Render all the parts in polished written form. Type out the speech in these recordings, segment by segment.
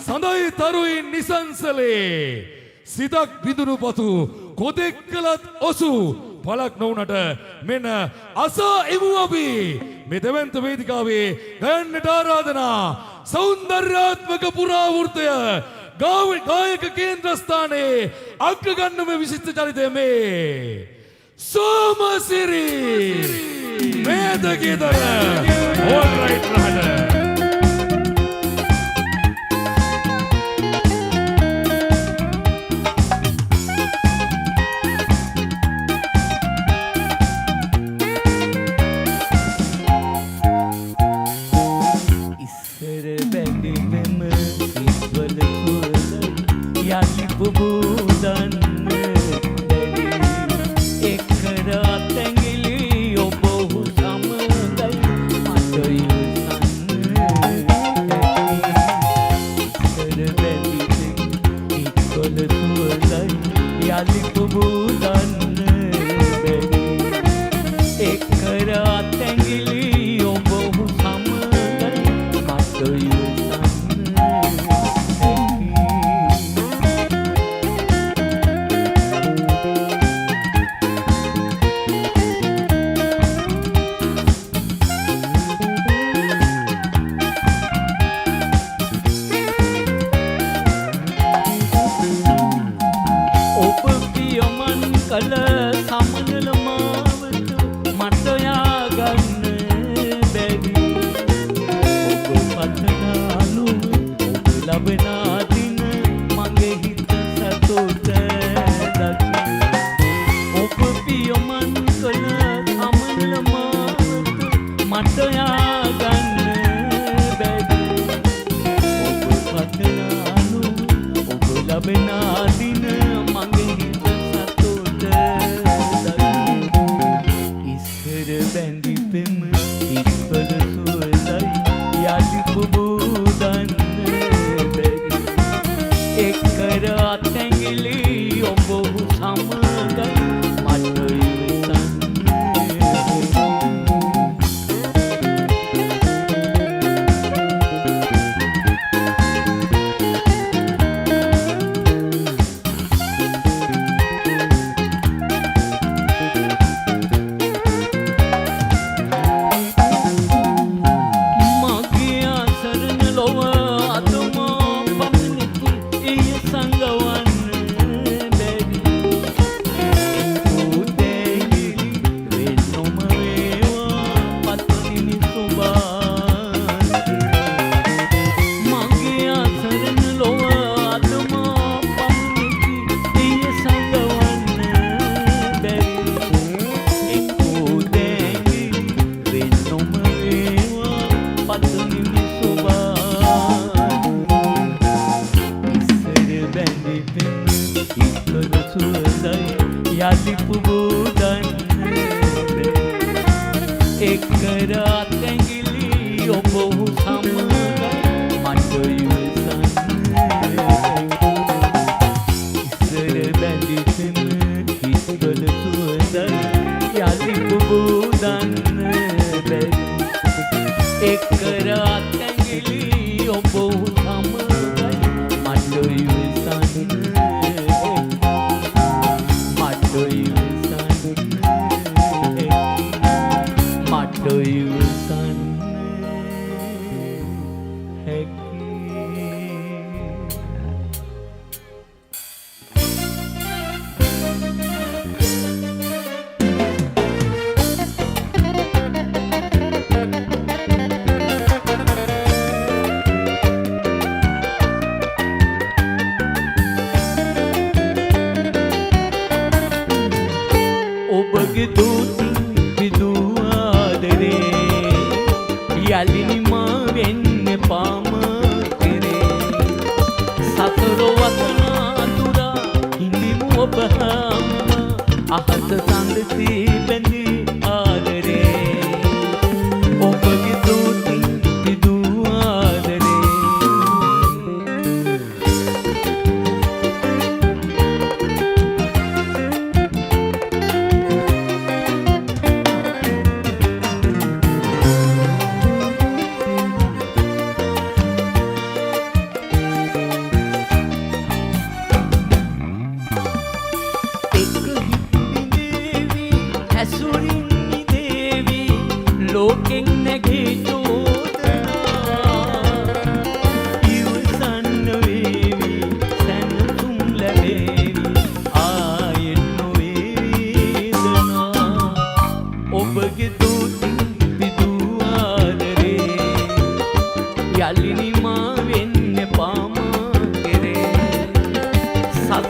සඳයි තරුයි නිසංසලේ සිතක් බිඳුණු පසු කොතෙක් කළත් ඔසු පලක් නොවුනට මෙන්න අසා එමු අපි මේ දෙවන්ත වේදිකාවේ ගයන්නට ආරාධනා සෞන්දර්යාත්මක පුරාවෘතය ගායක කේන්ද්‍රස්ථානයේ අග්‍රගණ්‍යම විශිෂ්ට චරිතය මේ සෝමසිරි මේදගීතර ඕල් රයිට් රහට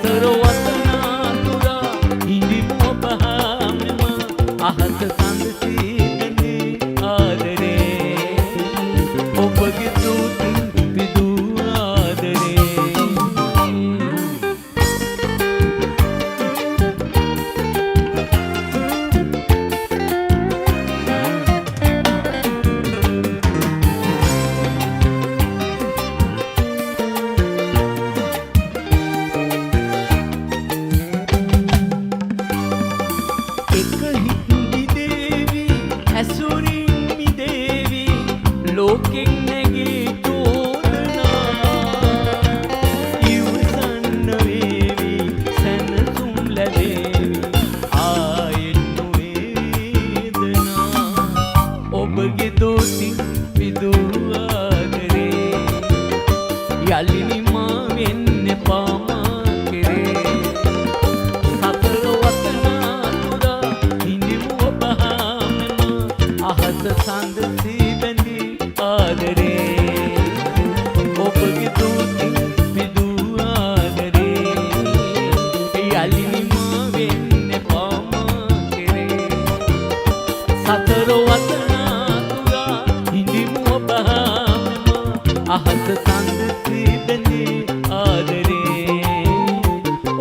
සතර වසනාතුරා හිඳිමු ඔබ හැමම අහස සඳසීදනේ ආදරේ ඔබගේ දූතින් පිදූ ආදරේ ලෝකෙන් නැගී චෝදනා ඉවසන්න වේවි සැනසුම් ලැබේවි ආයෙත් නොවේදනා ඔබගේ දෝසින් පිදූ ආදරේ යලිනි මා වෙන්න පාමා කෙරේ සතර වසනාතුරා හිඳිමු ඔබ හැමම අහස සඳසී බැඳී ආදරේ ඔබගේ දූතින් පිදූ ආදරේ යලිනි මා වෙන්න පාමා කෙරේ සතර වසනාතුරා හිඳිමු ඔබ හැමම අහස සඳසී බැඳී ආදරේ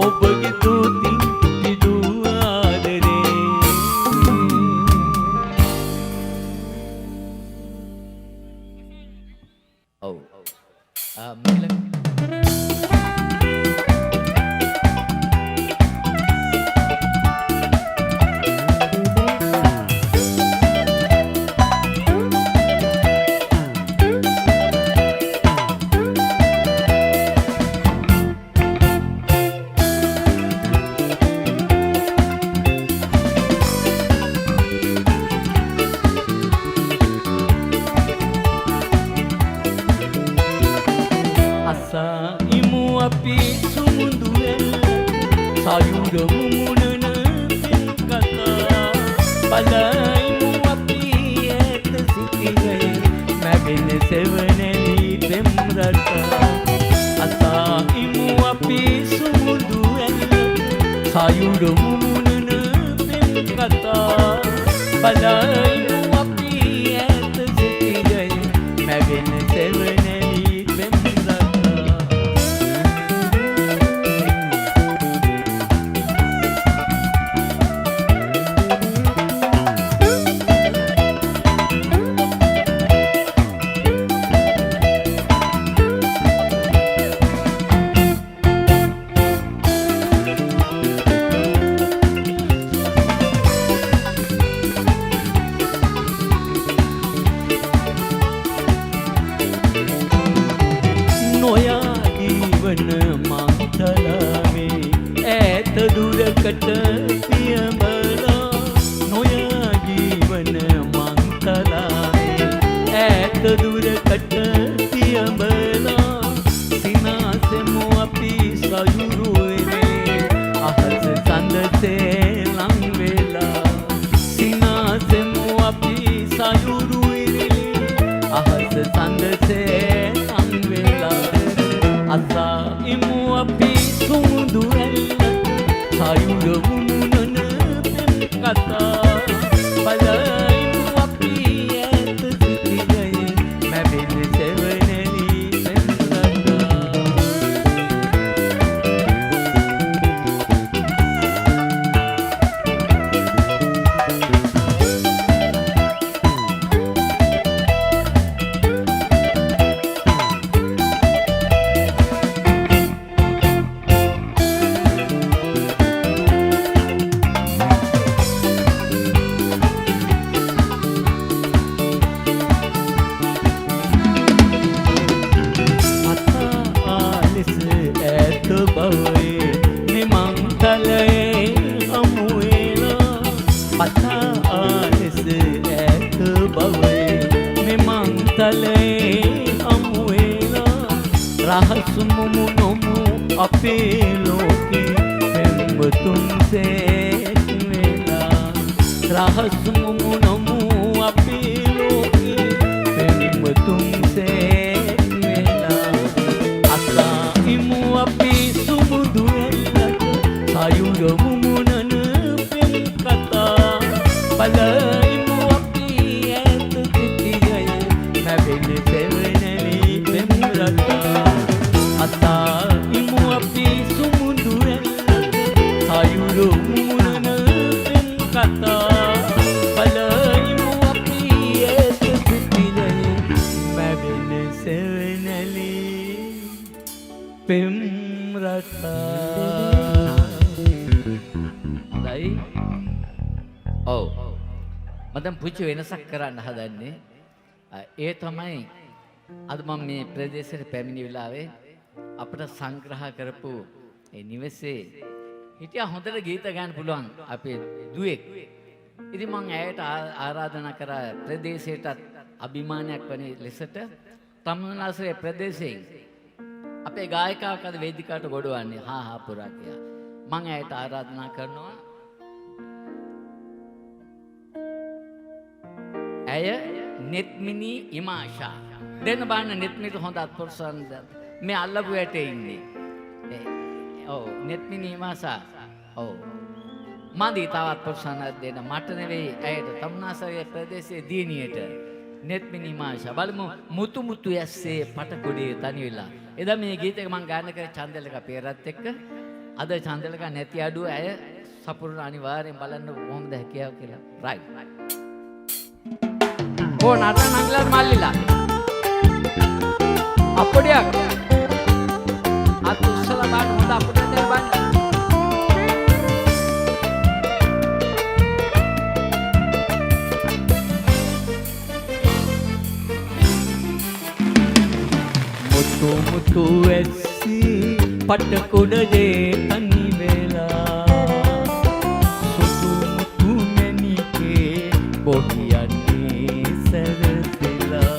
ඔබගේ දූතින් පිදූ ආදරේ ඔව් මෙල අසයිමු අපි සුමුදු එල්ල සයුරමු මුණන කතා බලයිමු අපි ඇත සිටියේ මැවෙන සෙවණැලි පෙම් රටා අසයිමු අපි සුමුදු එල්ල සයුරමු මුණන පෙම් කතා බලයිමු අපි ඇත සිටියේ මැවෙන සෙවණැලි පෙම් නොයා ජීවන මංතලාවේ ඈත දුරකට පියඹලා නොයා ජීවන මංතලාවේ ඈත දුරකට පියඹලා සිනාසෙමු අපි සයුරුවේ අහස සඳසේ ලං වෙලා සිනාසෙමු අපි සයුරුවේ අහස සඳසේ අසයිමු අපි සුමුදු ඇල්ල සයුරමු මුණන පෙම් කතා බලයිමු අපි ඇත සිටියේ මැවෙන සෙවණැලි පෙම් රටා බවේ නිමංතලයේ අමුවෙලා පතා ආලෙස ඇත බවේ නිමංතලයේ අමුවෙලා රහසුමුමු නොමු අපේ ලෝකේ පෙම්වතුන් සේක් වෙලා රහසුමුමු නොමු අපේ ලෝකේ පෙම්වතුන් සේක් වෙලා අසයිමු අපි සුමුදු එල්ල පෙම් රටා. හොඳයි. ඔව්. මම දැන් පුංචි වෙනසක් කරන්න හදන්නේ. ඒ තමයි අද මම මේ ප්‍රදේශයට පැමිණි වෙලාවේ අපිට සංග්‍රහ කරපු ඒ නිවසේ හිටියා හොඳට ගීත ගන්න පුළුවන් අපේ දුවෙක්. ඉතින් මම ඇයට ආරාධනා කරා ප්‍රදේශයටත් අභිමානයක් වන ලෙසට තමුන්නාසේ ප්‍රදේශයෙන් අපේ ගායකාවක් අද වේදිකාවට ගොඩවන්නේ හා පුරා කියලා. මම ඇයට ආරාධනා කරනවා. ඇය නෙත්මිනි ඉමාෂා. දෙන්න බලන්න නෙත්මිට හොඳ අත්පොරසන්ද මේ අල්ලපු වැටේ ඉන්නේ. ඔව් නෙත්මිනි ඉමාෂා. ඔව්. මදි තවත් පොරසන්නක් දෙන්න මට නෙවෙයි ඇයට තමුන්නාසේ ප්‍රදේශයේ දිනියට. නෙත්මිනි ඉමාෂා බලමු මුතු මුතු ඇස්සේ පටකොඩේ තනි වෙලා. එදා මේ ගීතේ මම ගායනා කරේ චන්දලක පෙරත් එක්ක. අද චන්දලක නැති අඩුව ඇය සපුරන අනිවාර්යෙන් බලන්න කොහොමද හැකියාව කියලා. රයිට්. ඕ නටන නංගිලා මල්ලිලා. අපොඩියක්. අත් උස්සලා බලන්න හොඳ අපොඩියක් දෙන්න බලන්න. මුතු මුතු ඇස්සි පටකොඩේ තනි වෙලා සුදු මුතු මැණිකේ බොහියන්නේ සැරසිලා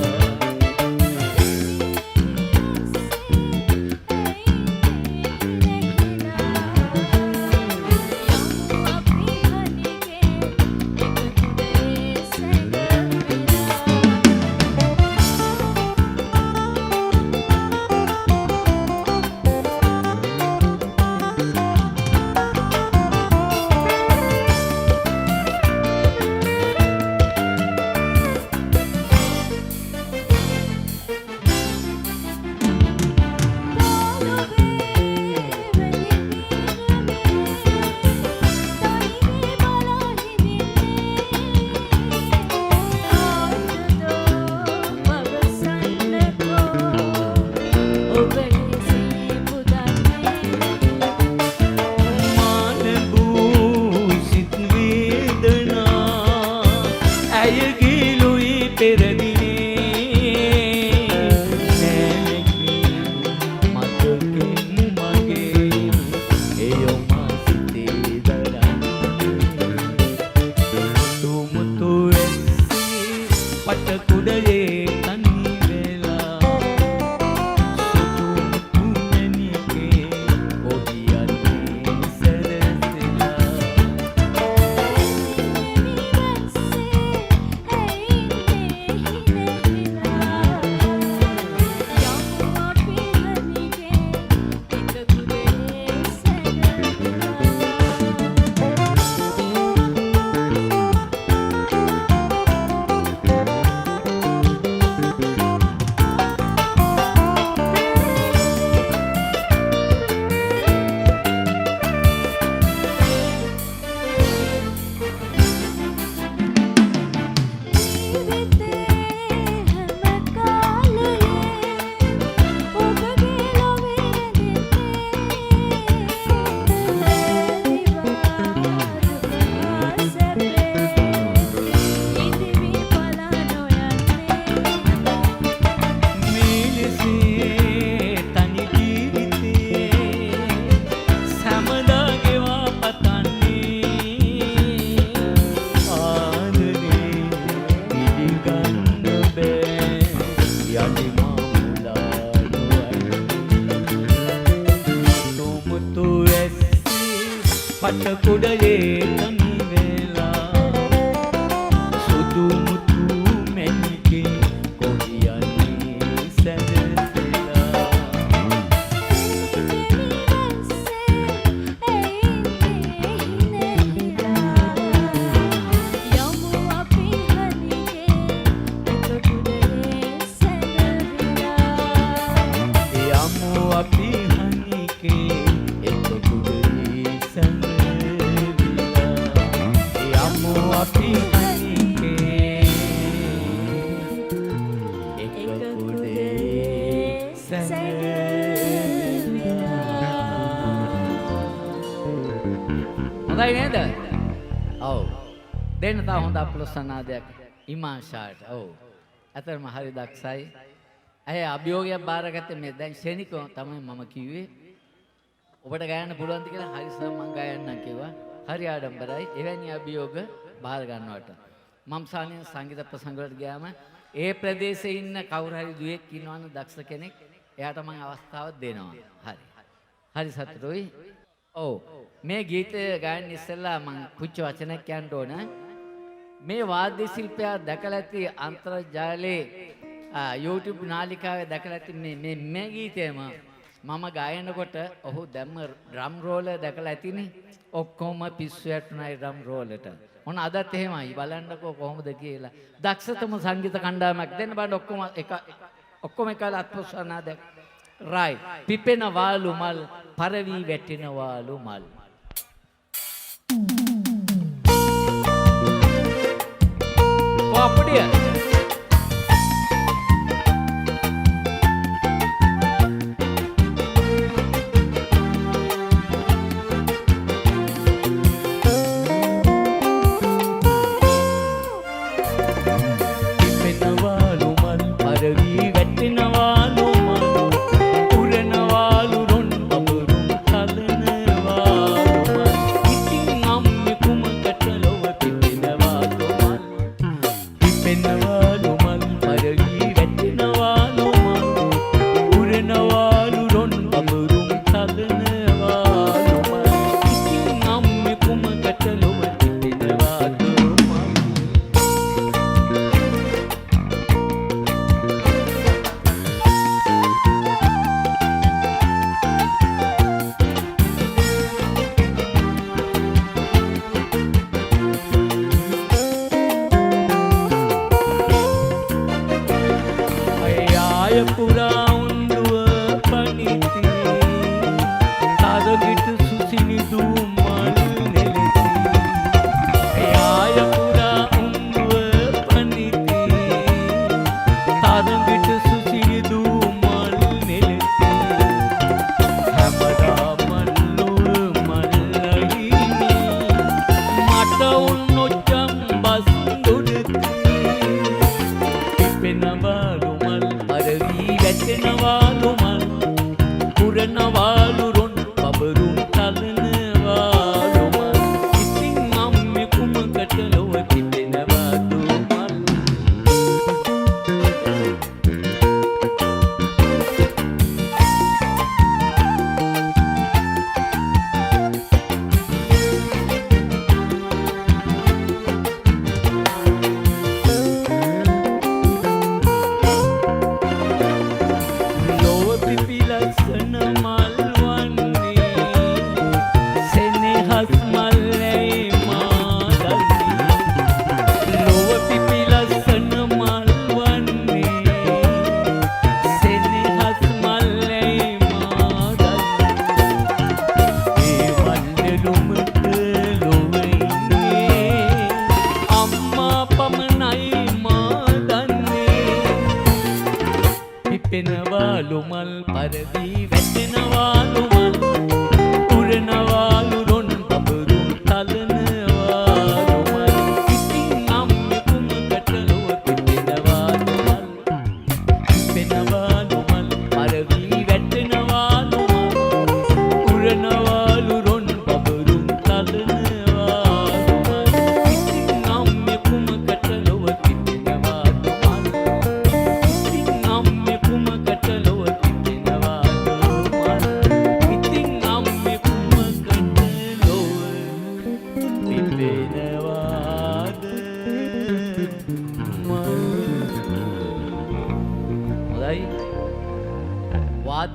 පටකොඩේ තනි වෙලා සුදු මුතු මැණිකේ කොහියන්නේ සැරසිලා යමු අපි හනිකේ එතකොඩේ සැරසිලා යමු අපි හනිකේ එතකොඩේ සැරසිලා හොඳයි නේද? ඔව්. දෙන්න තා හොඳ අපලොස්සනාදයක් ඉමාෂාට. ඔව්. අතරම හරි දක්ෂයි. ඇය අභියෝගයක් බාරගත්තේ මේ දැන් ශෙනිකව තමයි මම කිව්වේ. ඔබට ගයන්න පුළුවන්ද කියලා හරි සර් මම ගයන්නම් කිව්වා. හරි ආඩම්බරයි. එවැනි අභියෝග බාර ගන්නවට. මම සාමාන්‍ය සංගීත ප්‍රසංග වලට ගියාම ඒ ප්‍රදේශයේ ඉන්න කවුරු හරි දුවෙක් ඉන්නවනම් දක්ෂ කෙනෙක් එයාට මම අවස්ථාවක් දෙනවා. හරි. හරි සතුටුයි. ඔව්. මේ ගීතය ගායන ඉස්සෙල්ලා මම කුච්ච වචනයක් කියන්න ඕන. මේ වාද්‍ය ශිල්පියා දැකලා ඇති අන්තර්ජාලයේ YouTube නාලිකාවේ දැකලා ඇති මේ ගීතයම මම ගායනකොට ඔහු දැම්ම ඩ්‍රම් රෝල දැකලා ඇතිනේ. ඔක්කොම පිස්සු යටුණයි ඩ්‍රම් රෝලට. මොන අදත් එහෙමයි බලන්නකෝ කොහොමද කියලා. දක්ෂතම සංගීත කණ්ඩායමක් දෙන්න බෑ ඔක්කොම එකලා අත්පොස්සනාදයක්. right. පිපෙන වාලු මල් පරවි වැටෙන වාලු මල්. அப்படியே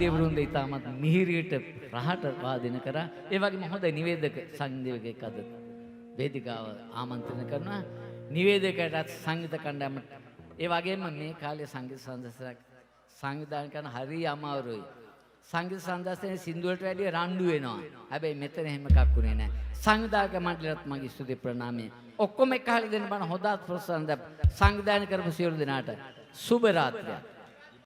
වාද්‍යවරුන් දෙයිතාමත් මිහිරියට රහට වාදනය කරා. ඒ වගේම හොඳ නිවේදක සංගීතකයෙක් අද වේදිකාව ආමන්ත්‍රණය කරනවා. නිවේදකයටත් සංගීත කණ්ඩායමට ඒ වගේම මේ කාලේ සංගීත සංදර්ශනයක් සංවිධානය කරන හරි අමාරුයි. සංගීත සංදර්ශනයේ සින්දු වලට වැඩිය රණ්ඩු වෙනවා. හැබැයි මෙතන එහෙම එකක් උනේ නැහැ. සංවිධායක මණ්ඩලයට මගේ ස්තුති ප්‍රණාමය. ඔක්කොම එක හරිය දෙන්න බණ හොදත් ප්‍රසන්න සංවිධානය කරපු සියලු දෙනාට සුබ රාත්‍රියක්.